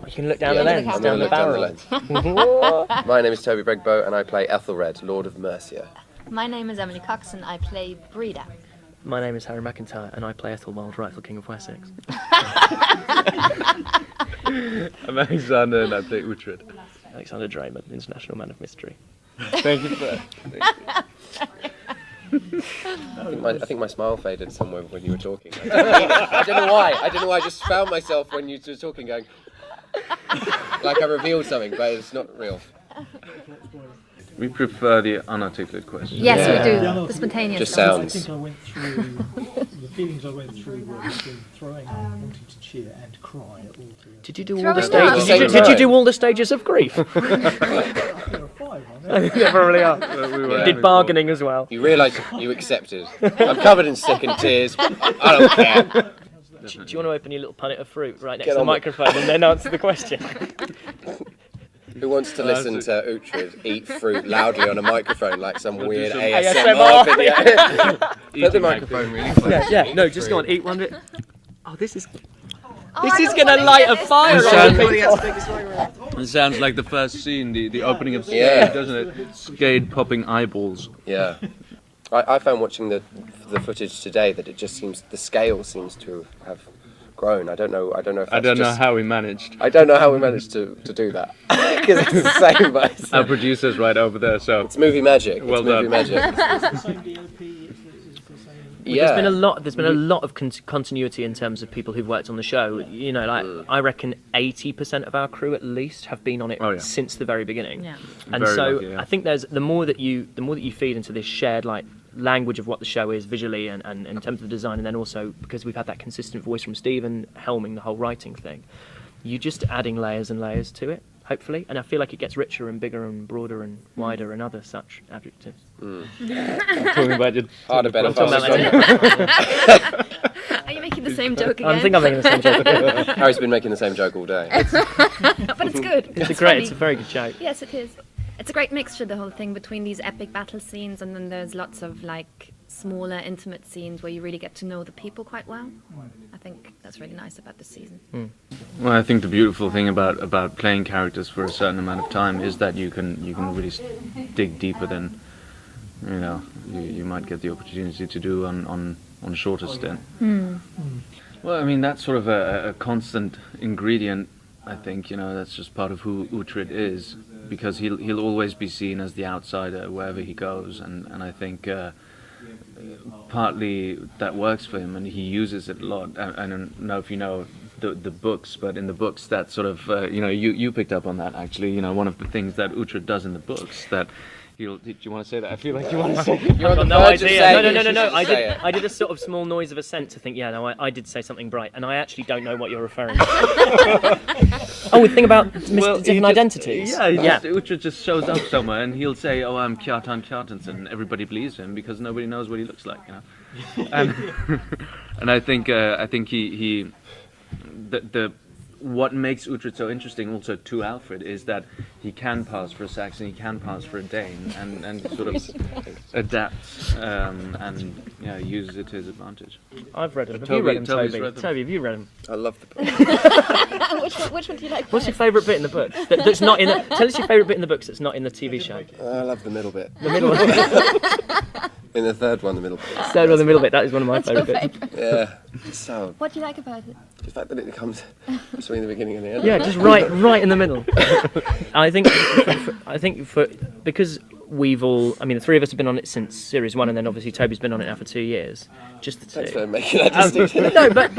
You can look down the lens, down the barrel. My name is Toby Bregbo and I play Ethelred, Lord of Mercia. My name is Emily Cox and I play Breda. My name is Harry McIntyre and I play Ethelwald, rightful King of Wessex. I'm Alexander and I play Uhtred. Alexander Draymond, International Man of Mystery. Thank you for that. I think my smile faded somewhere when you were talking. I don't know why. I just found myself when you were talking going, like I revealed something, but it's not real. We prefer the unarticulate questions. Yes, we do. The spontaneous. Just sounds. I think I went through, the feelings I went through were between throwing up, wanting to cheer and cry at all three. Did you do all Throwing the up. stages? Did you do all the stages of grief? There are 5, aren't there? Yeah, probably are. We Did bargaining as well. You realise you accepted. I'm covered in sick and tears. I don't care. Do you want to open your little punnet of fruit right next Get to the on with- microphone and then answer the question? Who wants to listen to Uhtred eat fruit loudly on a microphone like some weird some ASMR video? Put the Eating microphone really close. Yeah, no, just go on, eat one bit. Oh, this is I going don't to wanna light hear a this. fire It on people. It sounds like the first scene, the opening of Skade, Yeah. doesn't it? Skade popping eyeballs. Yeah. I found watching the footage today that it just seems, the scale seems to have grown. I don't know if that's I don't know just- how we managed. I don't know how we managed to do that. Because it's the same, but it's, Our producer's right over there, so it's movie magic. Well it's movie done. magic. It's the same DOP, it's the same... Yeah. There's been a lot of continuity in terms of people who've worked on the show. You know, like I reckon 80% of our crew at least have been on it since the very beginning. Yeah. And Very so lucky, yeah. I think there's the more that you feed into this shared like language of what the show is visually and in terms of the design, and then also because we've had that consistent voice from Stephen helming the whole writing thing, you're just adding layers and layers to it, hopefully, and I feel like it gets richer and bigger and broader and wider and other such adjectives. talking about your Harder, better, Talking about faster, stronger. Are you making the same joke again? I think I'm making the same joke. Harry's been making the same joke all day. But it's good. It's funny. a very good joke. Yes, it is. It's a great mixture, the whole thing, between these epic battle scenes and then there's lots of like smaller, intimate scenes where you really get to know the people quite well. I think that's really nice about this season. Well, I think the beautiful thing about playing characters for a certain amount of time is that you can really dig deeper than you might get the opportunity to do on a shorter stint. Well, I mean that's sort of a constant ingredient. I think that's just part of who Uhtred is, because he'll always be seen as the outsider wherever he goes, and I think partly that works for him, and he uses it a lot. I don't know if you know the books, but in the books that sort of you picked up on that actually. One of the things that Uhtred does in the books that. Do you want to say that? I feel like you want to say You're on the no verge of idea. saying No. it. I did a sort of small noise of assent to think, I did say something bright, and I actually don't know what you're referring to. The thing about different identities. Yeah, Uhtred just shows up somewhere and he'll say, "Oh, I'm Kjartan Kjartansson," and everybody believes him because nobody knows what he looks like, And I think he what makes Uhtred so interesting also to Alfred is that he can pass for a Saxon, he can pass for a Dane, and sort of adapts and uses it to his advantage. I've read them. Have you read them, Toby's Toby? read them. Toby, have you read them? I love the book. Which one do you like? What's your favourite bit in the book? That's not in. Tell us your favourite bit in the books that's not in the TV show. I love the middle bit. The middle one. In the third one, the middle bit. Third one, the middle bit. That is one of my favourite bits. Yeah. So, What do you like about it? the fact that it comes between the beginning and the end. Yeah, just right in the middle. I think because we've all, the three of us have been on it since series 1, and then obviously Toby's been on it now for 2 years. Just the Thanks two. for making that distinction. No, but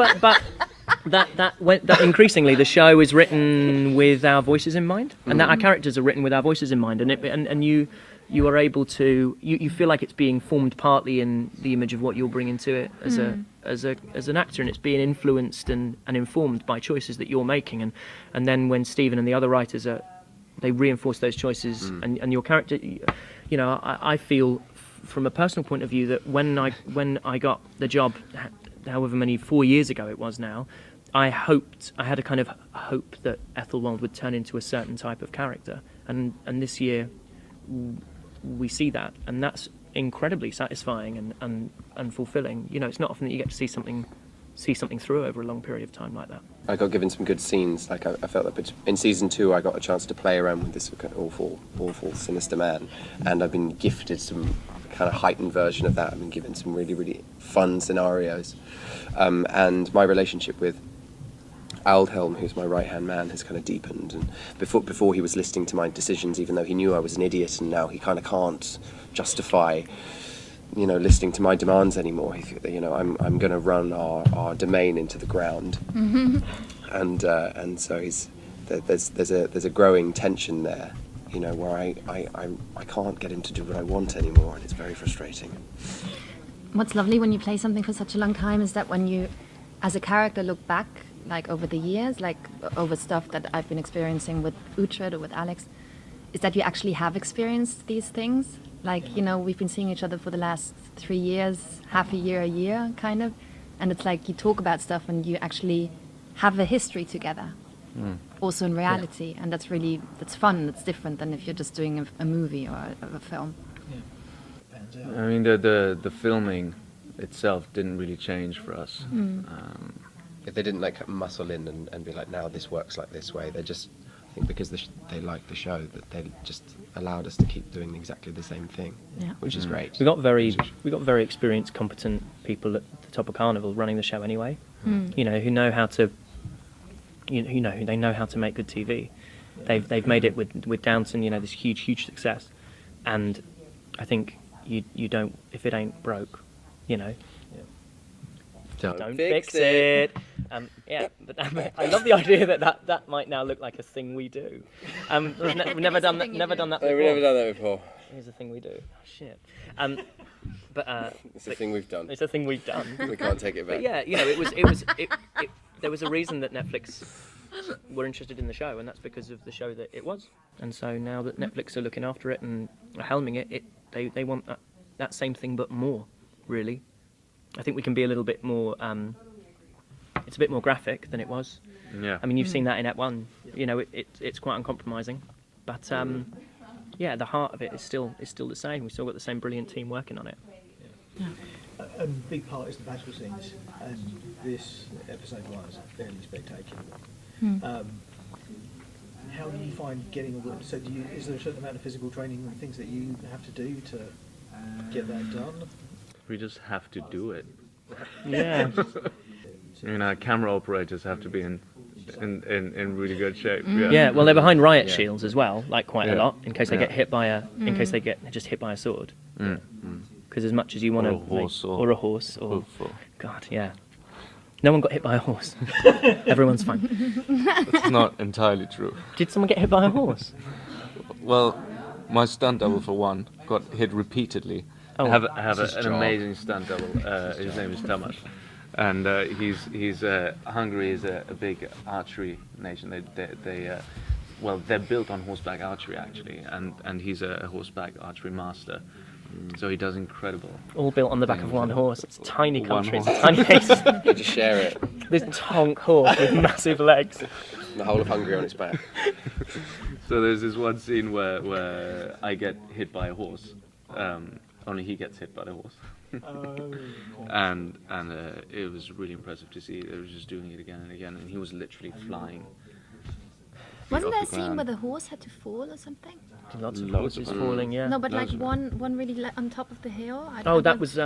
that increasingly the show is written with our voices in mind, and that our characters are written with our voices in mind, and you are able to you feel like it's being formed partly in the image of what you're bringing to it as an actor, and it's being influenced and informed by choices that you're making, and then when Stephen and the other writers they reinforce those choices and your character. I feel from a personal point of view that when I got the job, however many 4 years ago it was now, I had a kind of hope that Ethelwald would turn into a certain type of character, and this year we see that, and that's incredibly satisfying and fulfilling. It's not often that you get to see something through over a long period of time like that. I got given some good scenes. Like I felt that in season 2, I got a chance to play around with this kind of awful, sinister man, and I've been gifted some kind of heightened version of that. I've been given some really, really fun scenarios, and my relationship with Aldhelm, who's my right-hand man, has kind of deepened. And before he was listening to my decisions, even though he knew I was an idiot, and now he kind of can't justify, listening to my demands anymore. I'm going to run our domain into the ground, and so there's a growing tension there, where I can't get him to do what I want anymore, and it's very frustrating. What's lovely when you play something for such a long time is that when you, as a character, look back, like over the years, like over stuff that I've been experiencing with Uhtred or with Alex, is that you actually have experienced these things. Like, we've been seeing each other for the last 3 years, half a year, kind of. And it's like you talk about stuff and you actually have a history together, also in reality. Yeah. And that's fun. It's different than if you're just doing a movie or a film. Yeah. I mean, the filming itself didn't really change for us. They didn't muscle in and be like, now this works like this way. They just, I think because they liked the show, that they just allowed us to keep doing exactly the same thing, which is great. We got very experienced, competent people at the top of Carnival running the show anyway. Who know how to, they know how to make good TV. They've made it with Downton, this huge success, and I think you don't, if it ain't broke, Don't fix it. But I love the idea that might now look like a thing we do. We've never done that. Never done that before. We've never done that before. Here's a thing we do. Oh, shit. It's a thing we've done. It's a thing we've done. We can't take it back. But yeah, there was a reason that Netflix were interested in the show, and that's because of the show that it was. And so now that Netflix are looking after it and are helming it, they want that same thing but more, really. I think we can be a little bit more. It's a bit more graphic than it was. Yeah. I mean, you've seen that in Act 1. It's quite uncompromising, but the heart of it is still the same. We've still got the same brilliant team working on it. Yeah. A big part is the battle scenes, and this episode was fairly spectacular. How do you find getting all that? So, is there a certain amount of physical training and things that you have to do to get that done? We just have to do it. Yeah. Our camera operators have to be in really good shape. Yeah. Well, they're behind riot shields as well, like quite a lot, in case they get hit by in case they get just hit by a sword. Because as much as you want to, or a horse, or God, yeah. No one got hit by a horse. Everyone's fine. That's not entirely true. Did someone get hit by a horse? Well, my stunt double for one got hit repeatedly. I have an amazing stunt double. His name is Tamas, and Hungary is a big archery nation. They're built on horseback archery actually, and he's a horseback archery master. So he does incredible. All built on the back of one horse. It's a tiny country. It's a tiny nation. You just share it. This tonk horse with massive legs. The whole of Hungary on its back. So there's this one scene where I get hit by a horse. Only he gets hit by the horse. And it was really impressive to see. They were just doing it again and again, and he was literally flying. Wasn't there a scene where the horse had to fall or something? Lots of horses falling, yeah. No, but like one really on top of the hill. That was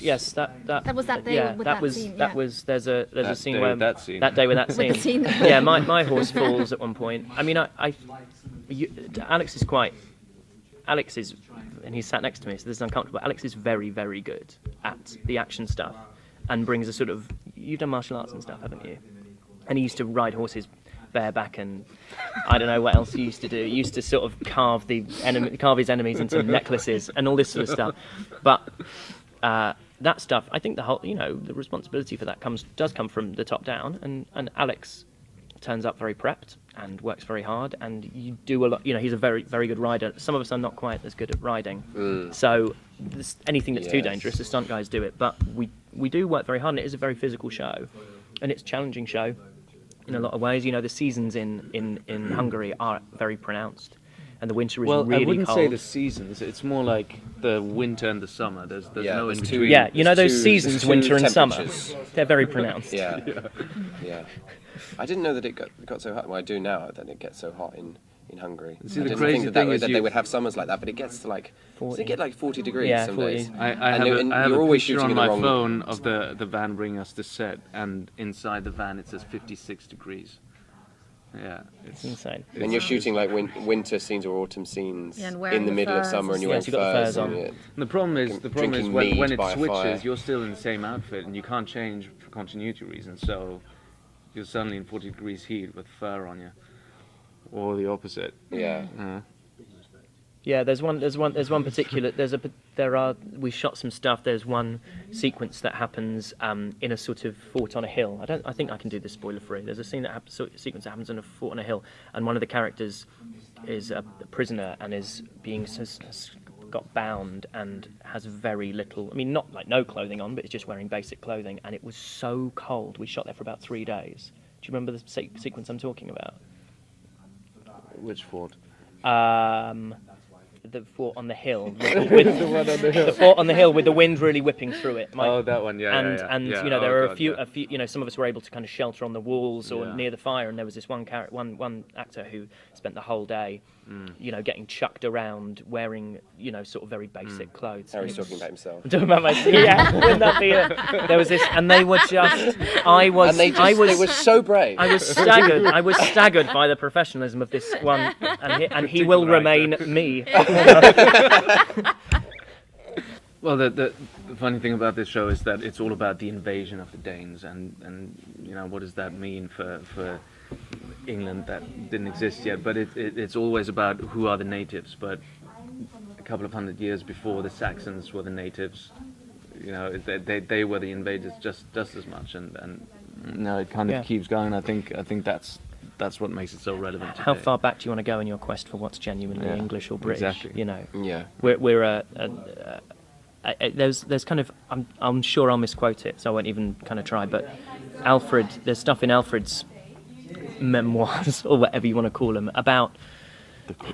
yes. That was that day yeah, with that that was scene. That yeah. was there's a scene where that day with that scene. With the scene. Yeah, my horse falls at one point. I mean, Alex is, and he's sat next to me, so this is uncomfortable. Alex is very, very good at the action stuff, and brings a sort of. You've done martial arts and stuff, haven't you? And he used to ride horses bareback, and I don't know what else he used to do. He used to sort of carve his enemies into necklaces and all this sort of stuff. But that stuff, I think the responsibility for that does come from the top down, and Alex turns up very prepped and works very hard, and you do a lot. He's a very, very good rider. Some of us are not quite as good at riding, so anything that's too dangerous, the stunt guys do it. But we do work very hard, and it is a very physical show, and it's a challenging show in a lot of ways. The seasons in Hungary are very pronounced, and the winter is Well, really I wouldn't cold. say the seasons. It's more like the winter and the summer. There's Yeah, no in there's between. Yeah, you know There's those two- seasons, there's two winter and summer. temperatures. They're very pronounced. Yeah. Yeah. I didn't know that it got so hot. Well, I do now that it gets so hot in Hungary. See, I the didn't crazy think that thing is they you- would have summers like that, but it gets to like, does it get like 40 degrees Yeah, some 40. days? I And have you- a, and I have you're a always picture shooting on in the my wrong- phone of the van bringing us to set, and inside the van it says 56 degrees. Yeah, It's insane. And you're shooting like winter scenes or autumn scenes Yeah, and wearing in the the middle of furs summer, and and you're stuff. wearing Yes, you've got the furs furs on. on. And the problem is Drinking when mead it by a fire. switches, you're still in the same outfit, and you can't change for continuity reasons. So you're suddenly in 40 degrees heat with fur on you, or the opposite. Yeah. Yeah, there's one particular. We shot some stuff. There's one sequence that happens in a sort of fort on a hill. I think I can do this spoiler free. There's a sequence that happens in a fort on a hill, and one of the characters is a prisoner and is has got bound and has very little. I mean, not like no clothing on, but it's just wearing basic clothing. And it was so cold. We shot there for about 3 days. Do you remember the sequence I'm talking about? Which fort? The fort on the hill, the fort on the hill with the wind really whipping through it. Oh, that one, yeah. And yeah. you know, Oh, there are God, a few. yeah. You know, some of us were able to kind of shelter on the walls or Yeah. near the fire, and there was this one actor who spent the whole day, you know, getting chucked around wearing, you know, sort of very basic clothes. Harry's talking about himself. I'm talking about myself. Yeah, wouldn't that be it? There was this, and they were just. They were so brave. I was staggered. I was staggered by the professionalism of this one, and he will remain me. Well, the funny thing about this show is that it's all about the invasion of the Danes, and you know, what does that mean for England that didn't exist yet? But it's always about who are the natives. But a couple of hundred years before, the Saxons were the natives. You know, they were the invaders just as much, and you know, it kind of keeps going. I think that's what makes it so relevant today. How far back do you want to go in your quest for what's genuinely Yeah, English or British? exactly. You know, Yeah. we're there's kind of I'm sure I'll misquote it, so I won't even kind of try. But Alfred, there's stuff in Alfred's memoirs or whatever you want to call them about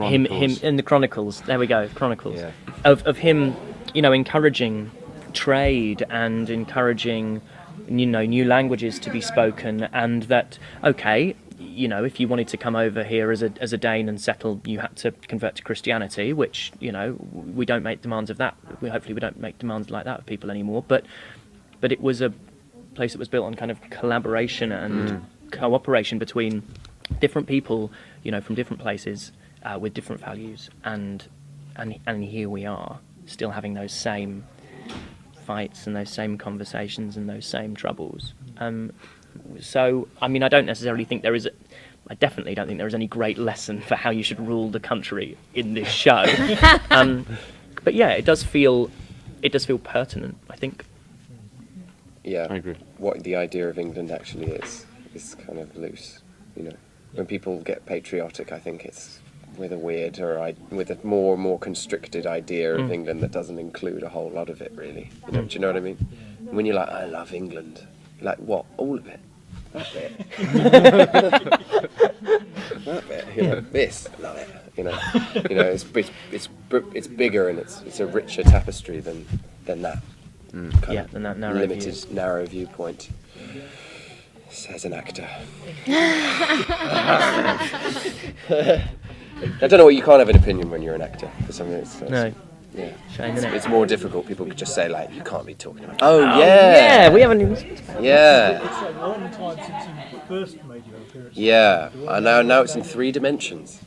him in the Chronicles. There we go, Chronicles Yeah. of him, you know, encouraging trade and encouraging, you know, new languages to be spoken, and that okay, you know, if you wanted to come over here as a Dane and settle, you had to convert to Christianity, which, you know, we don't make demands of that. Hopefully we don't make demands like that of people anymore. But it was a place that was built on kind of collaboration and cooperation between different people, you know, from different places with different values. And here we are, still having those same fights and those same conversations and those same troubles. So, I mean, I definitely don't think there is any great lesson for how you should rule the country in this show. But yeah, it does feel pertinent, I think. Yeah, I agree. What the idea of England actually is kind of loose. You know, when people get patriotic, I think it's with a more and more constricted idea of England that doesn't include a whole lot of it, really. You know, do you know what I mean? When you're like, I love England, you're like, what? All of it? That bit. That bit. You know, this, love it. You know, it's bigger and it's a richer tapestry than that. Kind of Than that narrow limited, view. narrow viewpoint. Says an actor. I don't know what you can't have an opinion when you're an actor. For something No, yeah. shame, innit? It's more difficult. People could just say like, you can't be talking about. Oh yeah. Yeah, we haven't even. Yeah. It's a long time since you first made your appearance. Yeah. I know. Now it's in 3 dimensions.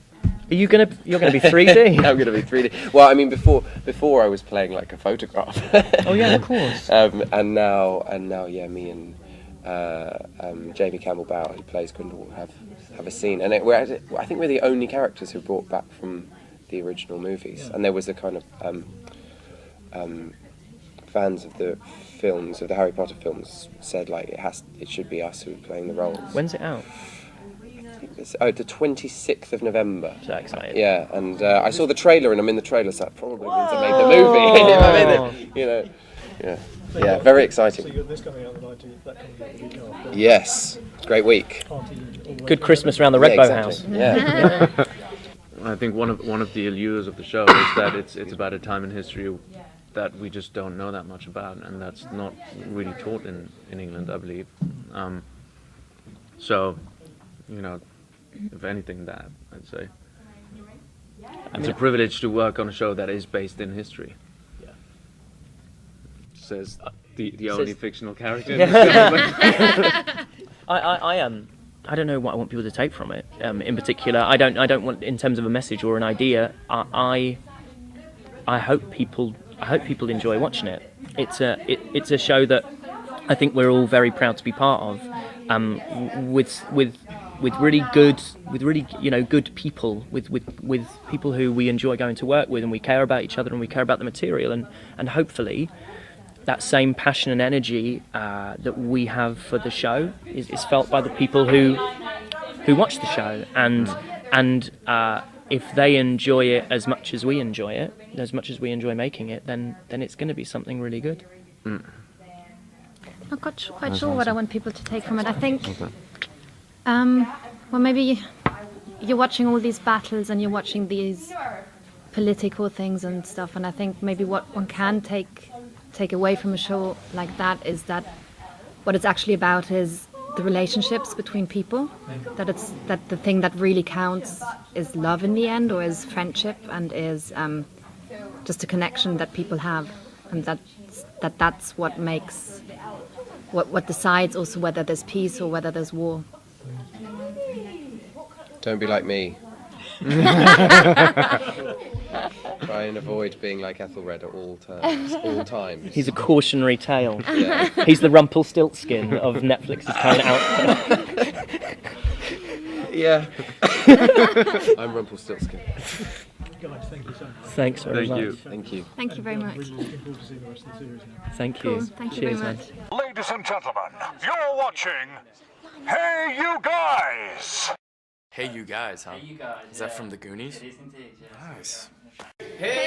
You're gonna be 3D. I'm gonna be 3D. Well, I mean, before I was playing like a photograph. Oh yeah, of course. And now, yeah, me and Jamie Campbell-Bower, who plays Grindelwald, have a scene, and I think we're the only characters who brought back from the original movies. And there was a kind of fans of the films, of the Harry Potter films, said like it should be us who are playing the roles. When's it out? The 26th of November. So excited. Yeah, and I saw the trailer, and I'm in the trailer, so that probably means I made the movie. You know, yeah, very exciting. So you got this coming out the 19th, that coming out the week after. Yes, great week. Party all the way Good through. Christmas around the Red Boat House. Yeah. I think one of the allures of the show is that it's about a time in history that we just don't know that much about, and that's not really taught in England, I believe. So, you know, if anything, that I'd say it's a privilege to work on a show that is based in history. Yeah. Says the only fictional character. I don't know what I want people to take from it. In particular, I don't want, in terms of a message or an idea. I hope people enjoy watching it. It's a show that I think we're all very proud to be part of. With really good good people, with people who we enjoy going to work with, and we care about each other and we care about the material, and hopefully that same passion and energy that we have for the show is felt by the people who watch the show, and if they enjoy it as much as we enjoy it, as much as we enjoy making it, then it's going to be something really good. I'm not quite sure what I want people to take from it. I think, well, maybe you're watching all these battles and you're watching these political things and stuff, and I think maybe what one can take away from a show like that is that what it's actually about is the relationships between people. That the thing that really counts is love in the end, or is friendship, and is just a connection that people have, and that's what makes what decides also whether there's peace or whether there's war. Don't be like me. Try and avoid being like Ethelred at all times. He's a cautionary tale. Yeah. He's the Rumpelstiltskin of Netflix's current output. Yeah. I'm Rumpelstiltskin. Guys, thank you so much. Thanks very much. you. Thank you. Thank you very much. Really looking forward to seeing the rest of the series now. Thank Cool. you. Thank you Cheers, very man. much. Ladies and gentlemen, you're watching Hey You Guys! Hey, you guys, huh? Hey, you guys. Is that from the Goonies? It is indeed, yes. Nice. Hey